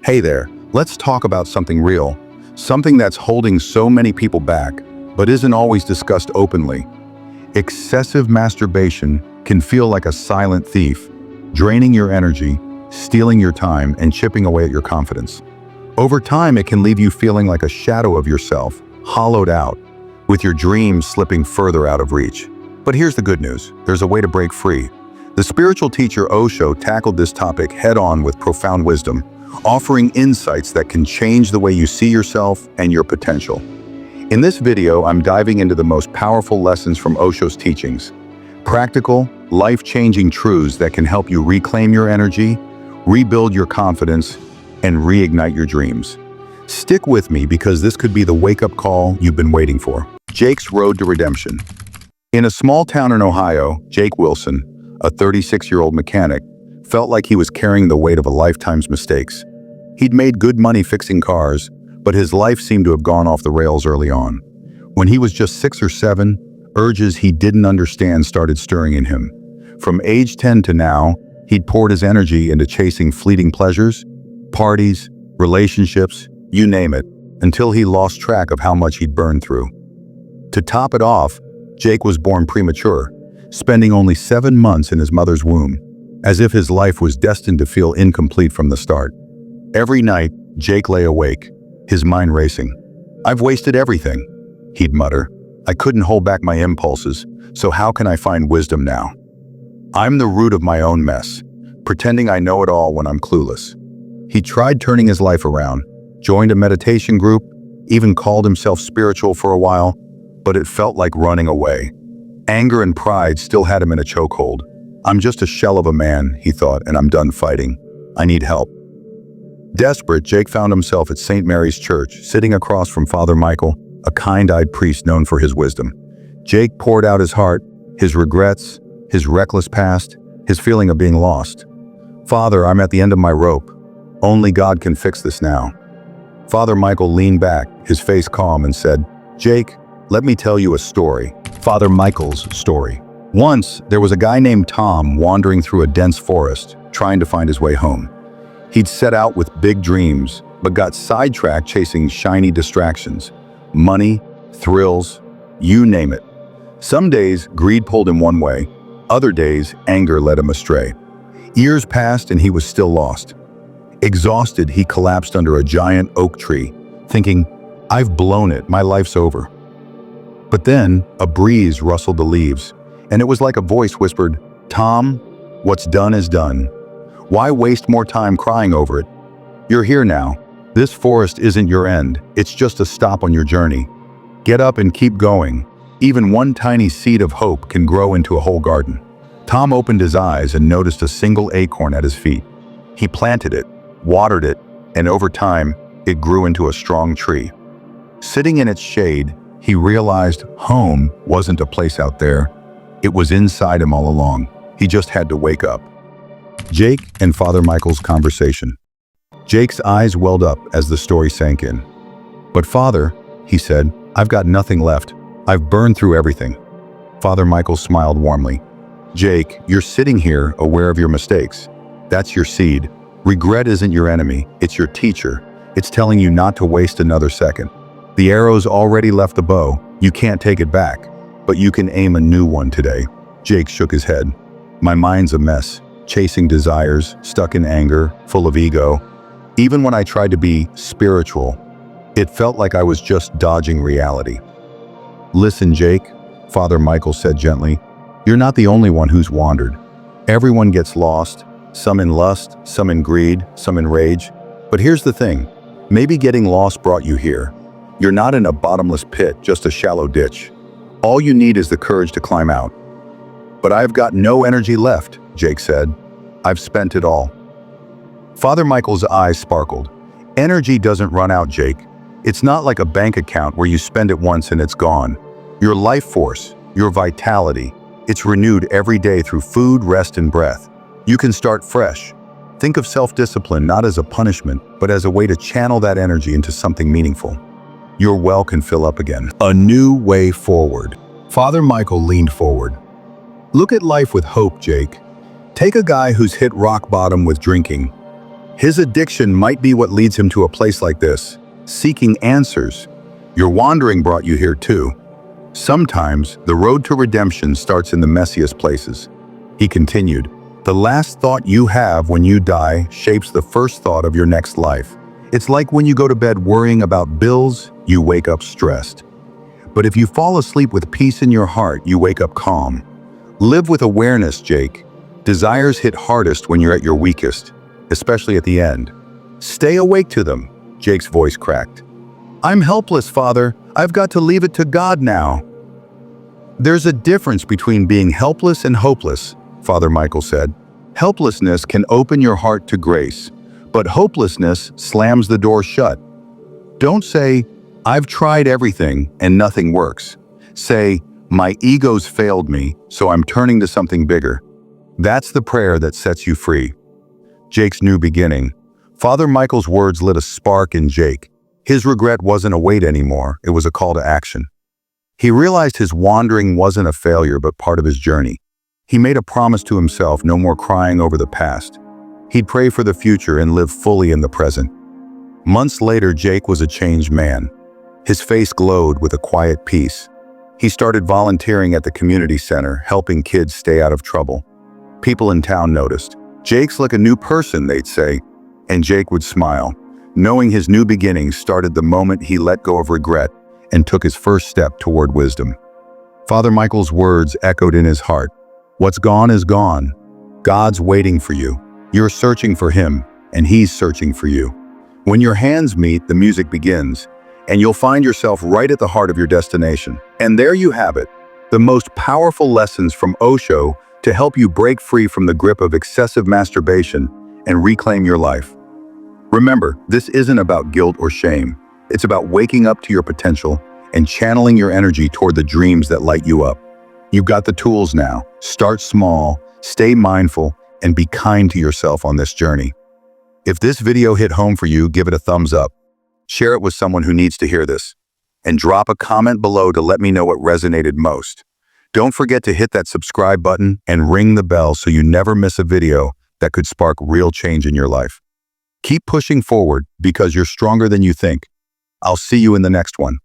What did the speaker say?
Hey there, let's talk about something real, something that's holding so many people back, but isn't always discussed openly. Excessive masturbation can feel like a silent thief, draining your energy, stealing your time, and chipping away at your confidence. Over time, it can leave you feeling like a shadow of yourself, hollowed out, with your dreams slipping further out of reach. But here's the good news, there's a way to break free. The spiritual teacher Osho tackled this topic head-on with profound wisdom, offering insights that can change the way you see yourself and your potential. In this video, I'm diving into the most powerful lessons from Osho's teachings. Practical, life-changing truths that can help you reclaim your energy, rebuild your confidence, and reignite your dreams. Stick with me because this could be the wake-up call you've been waiting for. Jake's road to redemption. In a small town in Ohio, Jake Wilson, a 36-year-old mechanic, felt like he was carrying the weight of a lifetime's mistakes. He'd made good money fixing cars, but his life seemed to have gone off the rails early on. When he was just 6 or 7, urges he didn't understand started stirring in him. From age 10 to now, he'd poured his energy into chasing fleeting pleasures, parties, relationships, you name it, until he lost track of how much he'd burned through. To top it off, Jake was born premature, spending only 7 months in his mother's womb, as if his life was destined to feel incomplete from the start. Every night, Jake lay awake, his mind racing. "I've wasted everything," he'd mutter. "I couldn't hold back my impulses, so how can I find wisdom now? I'm the root of my own mess, pretending I know it all when I'm clueless." He tried turning his life around, joined a meditation group, even called himself spiritual for a while, but it felt like running away. Anger and pride still had him in a chokehold. "I'm just a shell of a man," he thought, "and I'm done fighting. I need help." Desperate, Jake found himself at St. Mary's Church, sitting across from Father Michael, a kind-eyed priest known for his wisdom. Jake poured out his heart, his regrets, his reckless past, his feeling of being lost. "Father, I'm at the end of my rope. Only God can fix this now." Father Michael leaned back, his face calm, and said, "Jake, let me tell you a story." Father Michael's story. Once, there was a guy named Tom wandering through a dense forest, trying to find his way home. He'd set out with big dreams, but got sidetracked chasing shiny distractions. Money, thrills, you name it. Some days, greed pulled him one way. Other days, anger led him astray. Years passed and he was still lost. Exhausted, he collapsed under a giant oak tree, thinking, "I've blown it, my life's over." But then, a breeze rustled the leaves, and it was like a voice whispered, "Tom, what's done is done. Why waste more time crying over it? You're here now. This forest isn't your end, it's just a stop on your journey. Get up and keep going. Even one tiny seed of hope can grow into a whole garden." Tom opened his eyes and noticed a single acorn at his feet. He planted it, watered it, and over time, it grew into a strong tree. Sitting in its shade, he realized home wasn't a place out there. It was inside him all along. He just had to wake up. Jake and Father Michael's conversation. Jake's eyes welled up as the story sank in. "But Father," he said, "I've got nothing left. I've burned through everything." Father Michael smiled warmly. "Jake, you're sitting here aware of your mistakes. That's your seed. Regret isn't your enemy, it's your teacher. It's telling you not to waste another second. The arrow's already left the bow. You can't take it back, but you can aim a new one today." Jake shook his head. "My mind's a mess, chasing desires, stuck in anger, full of ego. Even when I tried to be spiritual, it felt like I was just dodging reality." "Listen, Jake," Father Michael said gently, "you're not the only one who's wandered. Everyone gets lost, some in lust, some in greed, some in rage. But here's the thing, maybe getting lost brought you here. You're not in a bottomless pit, just a shallow ditch. All you need is the courage to climb out." "But I've got no energy left," Jake said. "I've spent it all." Father Michael's eyes sparkled. "Energy doesn't run out, Jake. It's not like a bank account where you spend it once and it's gone. Your life force, your vitality, it's renewed every day through food, rest, and breath. You can start fresh. Think of self-discipline not as a punishment, but as a way to channel that energy into something meaningful. Your well can fill up again. A new way forward." Father Michael leaned forward. "Look at life with hope, Jake. Take a guy who's hit rock bottom with drinking. His addiction might be what leads him to a place like this, seeking answers. Your wandering brought you here too. Sometimes, the road to redemption starts in the messiest places. He continued, the last thought you have when you die shapes the first thought of your next life. It's like when you go to bed worrying about bills, you wake up stressed. But if you fall asleep with peace in your heart, you wake up calm. Live with awareness, Jake. Desires hit hardest when you're at your weakest, especially at the end. Stay awake to them, Jake's voice cracked. I'm helpless, Father. I've got to leave it to God now. There's a difference between being helpless and hopeless, Father Michael said. Helplessness can open your heart to grace, but hopelessness slams the door shut. Don't say, I've tried everything and nothing works. Say, my ego's failed me, so I'm turning to something bigger. That's the prayer that sets you free. Jake's new beginning. Father Michael's words lit a spark in Jake. His regret wasn't a weight anymore, it was a call to action. He realized his wandering wasn't a failure but part of his journey. He made a promise to himself, no more crying over the past. He'd pray for the future and live fully in the present. Months later, Jake was a changed man. His face glowed with a quiet peace. He started volunteering at the community center, helping kids stay out of trouble. People in town noticed. Jake's like a new person, they'd say, and Jake would smile, knowing his new beginnings started the moment he let go of regret and took his first step toward wisdom. Father Michael's words echoed in his heart. What's gone is gone. God's waiting for you. You're searching for him, and he's searching for you. When your hands meet, the music begins, and you'll find yourself right at the heart of your destination. And there you have it, the most powerful lessons from Osho to help you break free from the grip of excessive masturbation and reclaim your life. Remember, this isn't about guilt or shame. It's about waking up to your potential and channeling your energy toward the dreams that light you up. You've got the tools now. Start small, stay mindful, and be kind to yourself on this journey. If this video hit home for you, give it a thumbs up. Share it with someone who needs to hear this. And drop a comment below to let me know what resonated most. Don't forget to hit that subscribe button and ring the bell so you never miss a video that could spark real change in your life. Keep pushing forward because you're stronger than you think. I'll see you in the next one.